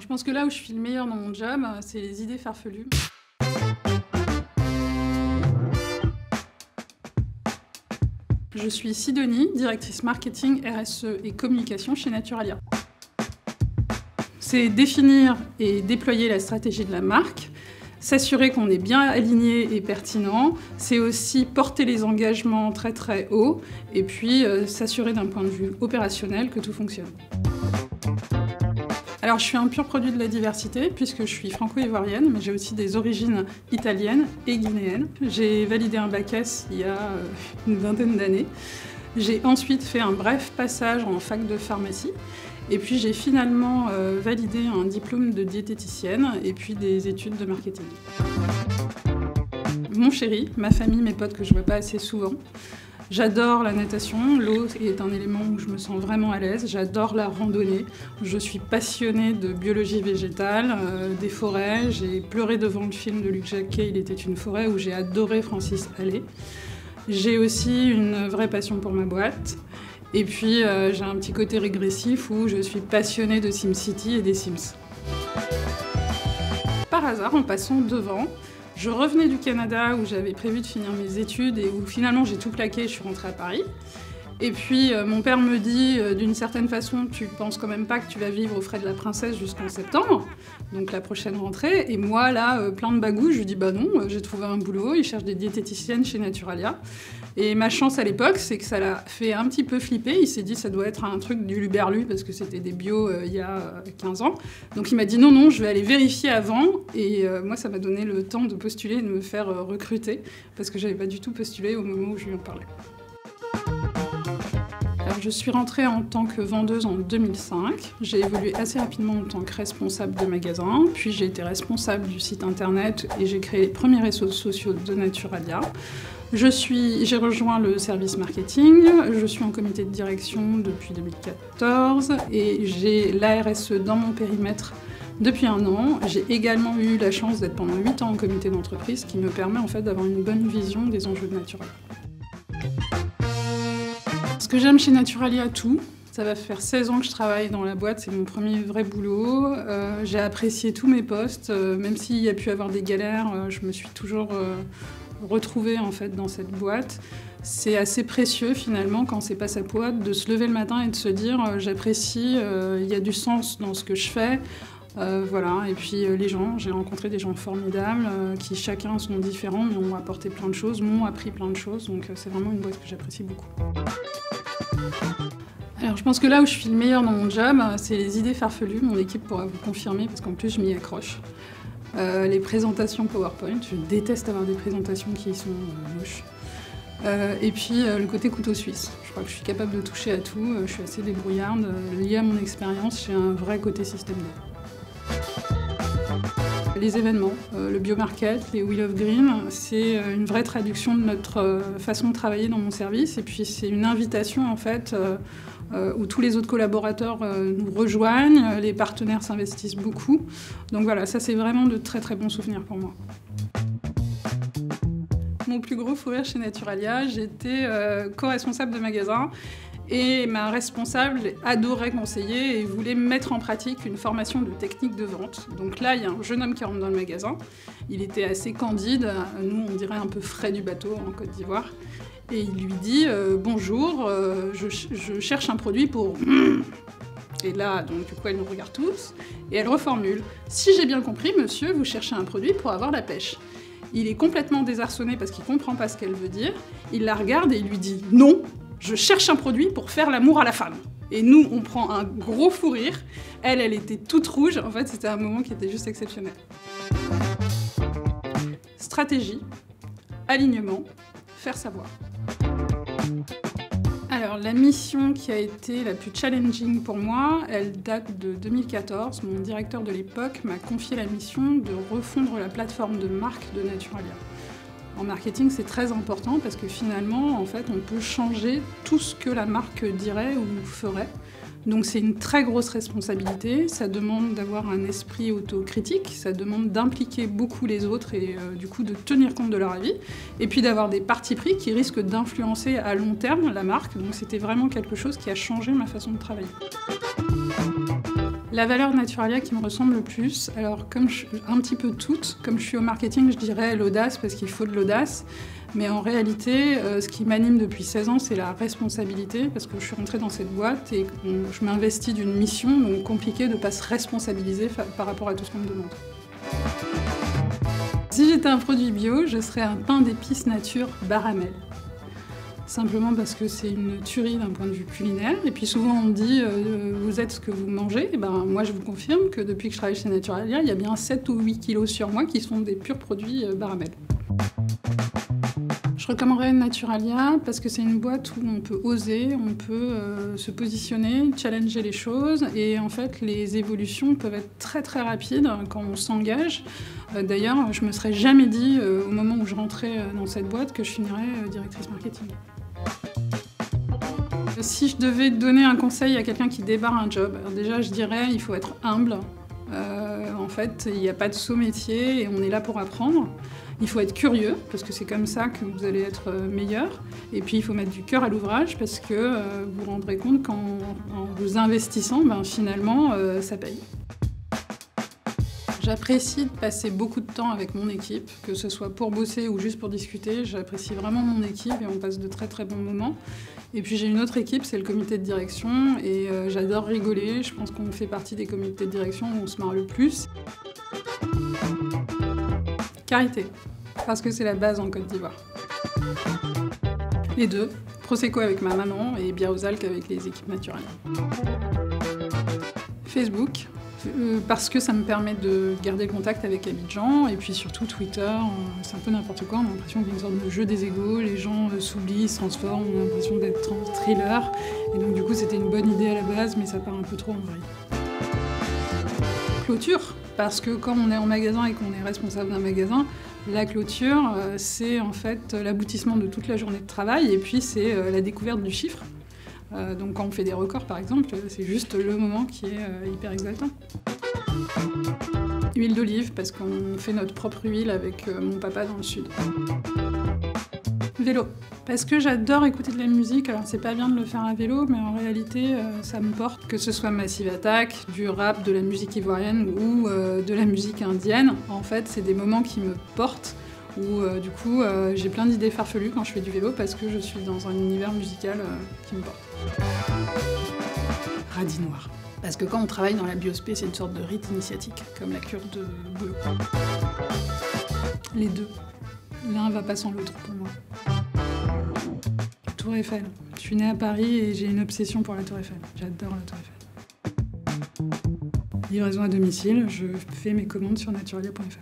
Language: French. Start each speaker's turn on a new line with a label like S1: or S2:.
S1: Je pense que là où je suis le meilleur dans mon job, c'est les idées farfelues. Je suis Sidonie, directrice marketing, RSE et communication chez Naturalia. C'est définir et déployer la stratégie de la marque, s'assurer qu'on est bien aligné et pertinent, c'est aussi porter les engagements très très haut et puis s'assurer d'un point de vue opérationnel que tout fonctionne. Alors je suis un pur produit de la diversité puisque je suis franco-ivoirienne, mais j'ai aussi des origines italiennes et guinéennes. J'ai validé un bac S il y a une vingtaine d'années. J'ai ensuite fait un bref passage en fac de pharmacie. Et puis j'ai finalement validé un diplôme de diététicienne et puis des études de marketing. Mon chéri, ma famille, mes potes que je vois pas assez souvent. J'adore la natation, l'eau est un élément où je me sens vraiment à l'aise. J'adore la randonnée, je suis passionnée de biologie végétale, des forêts. J'ai pleuré devant le film de Luc Jacquet, Il était une forêt, où j'ai adoré Francis Allais. J'ai aussi une vraie passion pour ma boîte. Et puis j'ai un petit côté régressif où je suis passionnée de SimCity et des Sims. Par hasard, en passant devant, je revenais du Canada où j'avais prévu de finir mes études et où finalement j'ai tout plaqué et je suis rentrée à Paris. Et puis mon père me dit, d'une certaine façon, tu penses quand même pas que tu vas vivre aux frais de la princesse jusqu'en septembre, donc la prochaine rentrée. Et moi là, plein de bagou, je lui dis bah non, j'ai trouvé un boulot, il cherche des diététiciennes chez Naturalia. Et ma chance à l'époque, c'est que ça l'a fait un petit peu flipper. Il s'est dit ça doit être un truc du Luberlu parce que c'était des bio il y a 15 ans. Donc il m'a dit non, je vais aller vérifier avant. Et moi, ça m'a donné le temps de postuler et de me faire recruter parce que j'avais pas du tout postulé au moment où je lui en parlais. Alors, je suis rentrée en tant que vendeuse en 2005. J'ai évolué assez rapidement en tant que responsable de magasin. Puis j'ai été responsable du site internet et j'ai créé les premiers réseaux sociaux de Naturalia. J'ai rejoint le service marketing, je suis en comité de direction depuis 2014 et j'ai la RSE dans mon périmètre depuis 1 an. J'ai également eu la chance d'être pendant 8 ans en comité d'entreprise, ce qui me permet en fait d'avoir une bonne vision des enjeux de Naturalia. Ce que j'aime chez Naturalia, tout. Ça va faire 16 ans que je travaille dans la boîte, c'est mon premier vrai boulot. J'ai apprécié tous mes postes, même s'il y a pu avoir des galères, je me suis toujours retrouvée en fait dans cette boîte. C'est assez précieux finalement quand c'est pas sa boîte de se lever le matin et de se dire j'apprécie, il y a du sens dans ce que je fais. Voilà. Et puis les gens, j'ai rencontré des gens formidables qui chacun sont différents mais ont apporté plein de choses, m'ont appris plein de choses, donc c'est vraiment une boîte que j'apprécie beaucoup. Alors je pense que là où je suis le meilleur dans mon job, c'est les idées farfelues. Mon équipe pourra vous confirmer parce qu'en plus je m'y accroche. Les présentations PowerPoint, je déteste avoir des présentations qui sont moches. Et puis le côté couteau suisse. Je crois que je suis capable de toucher à tout, je suis assez débrouillarde. Lié à mon expérience, j'ai un vrai côté système D. Les événements, le biomarket, les Wheel of Green, c'est une vraie traduction de notre façon de travailler dans mon service. Et puis c'est une invitation en fait où tous les autres collaborateurs nous rejoignent, les partenaires s'investissent beaucoup. Donc voilà, ça c'est vraiment de très très bons souvenirs pour moi. Mon plus gros fou rire chez Naturalia, j'étais co-responsable de magasin et ma responsable adorait conseiller et voulait mettre en pratique une formation de technique de vente. Donc là, il y a un jeune homme qui rentre dans le magasin, il était assez candide, nous on dirait un peu frais du bateau en Côte d'Ivoire. Et il lui dit « Bonjour, je cherche un produit pour... » Et là, donc, du coup, elle nous regarde tous, et elle reformule « Si j'ai bien compris, monsieur, vous cherchez un produit pour avoir la pêche. » Il est complètement désarçonné parce qu'il comprend pas ce qu'elle veut dire. Il la regarde et il lui dit « Non, je cherche un produit pour faire l'amour à la femme. » Et nous, on prend un gros fou rire. Elle était toute rouge. En fait, c'était un moment qui était juste exceptionnel. Stratégie, alignement, faire savoir. Alors, la mission qui a été la plus challenging pour moi, elle date de 2014. Mon directeur de l'époque m'a confié la mission de refondre la plateforme de marque de Naturalia. En marketing, c'est très important parce que finalement, en fait, on peut changer tout ce que la marque dirait ou ferait. Donc c'est une très grosse responsabilité, ça demande d'avoir un esprit autocritique, ça demande d'impliquer beaucoup les autres et du coup de tenir compte de leur avis, et puis d'avoir des partis pris qui risquent d'influencer à long terme la marque, donc c'était vraiment quelque chose qui a changé ma façon de travailler. La valeur Naturalia qui me ressemble le plus, alors un petit peu toutes, comme je suis au marketing, je dirais l'audace parce qu'il faut de l'audace. Mais en réalité, ce qui m'anime depuis 16 ans, c'est la responsabilité, parce que je suis rentrée dans cette boîte et je m'investis d'une mission, donc compliqué de ne pas se responsabiliser par rapport à tout ce qu'on me demande. Si j'étais un produit bio, je serais un pain d'épices nature Baramel. Simplement parce que c'est une tuerie d'un point de vue culinaire. Et puis souvent on me dit vous êtes ce que vous mangez. Et ben, moi je vous confirme que depuis que je travaille chez Naturalia, il y a bien 7 ou 8 kilos sur moi qui sont des purs produits Baramel. Je recommanderais Naturalia parce que c'est une boîte où on peut oser, on peut se positionner, challenger les choses et en fait les évolutions peuvent être très très rapides quand on s'engage. D'ailleurs, je me serais jamais dit au moment où je rentrais dans cette boîte que je finirais directrice marketing. Si je devais donner un conseil à quelqu'un qui débarre un job, alors déjà je dirais il faut être humble. En fait, il n'y a pas de saut métier et on est là pour apprendre. Il faut être curieux, parce que c'est comme ça que vous allez être meilleur. Et puis, il faut mettre du cœur à l'ouvrage, parce que vous vous rendrez compte qu'en vous investissant, finalement, ça paye. J'apprécie de passer beaucoup de temps avec mon équipe, que ce soit pour bosser ou juste pour discuter. J'apprécie vraiment mon équipe et on passe de très très bons moments. Et puis j'ai une autre équipe, c'est le comité de direction, et j'adore rigoler. Je pense qu'on fait partie des comités de direction où on se marre le plus. Carité, parce que c'est la base en Côte d'Ivoire. Les deux, Prosecco avec ma maman et bière aux algues avec les équipes naturelles. Facebook, parce que ça me permet de garder le contact avec Abidjan, et puis surtout Twitter, c'est un peu n'importe quoi, on a l'impression qu'il y a une sorte de jeu des égos, les gens s'oublient, se transforment, on a l'impression d'être en thriller, et donc du coup c'était une bonne idée à la base, mais ça part un peu trop en vrille. Clôture, parce que quand on est en magasin et qu'on est responsable d'un magasin, la clôture, c'est en fait l'aboutissement de toute la journée de travail, et puis c'est la découverte du chiffre. Donc quand on fait des records par exemple, c'est juste le moment qui est hyper exaltant. Huile d'olive, parce qu'on fait notre propre huile avec mon papa dans le sud. Vélo, parce que j'adore écouter de la musique, alors c'est pas bien de le faire à vélo, mais en réalité ça me porte, que ce soit Massive Attack, du rap, de la musique ivoirienne ou de la musique indienne. En fait, c'est des moments qui me portent, où du coup j'ai plein d'idées farfelues quand je fais du vélo parce que je suis dans un univers musical qui me porte. Radis noir. Parce que quand on travaille dans la biospé, c'est une sorte de rite initiatique, comme la cure de boulot. Les deux. L'un va pas sans l'autre pour moi. Tour Eiffel. Je suis née à Paris et j'ai une obsession pour la Tour Eiffel. J'adore la Tour Eiffel. Livraison à domicile, je fais mes commandes sur naturalia.fr.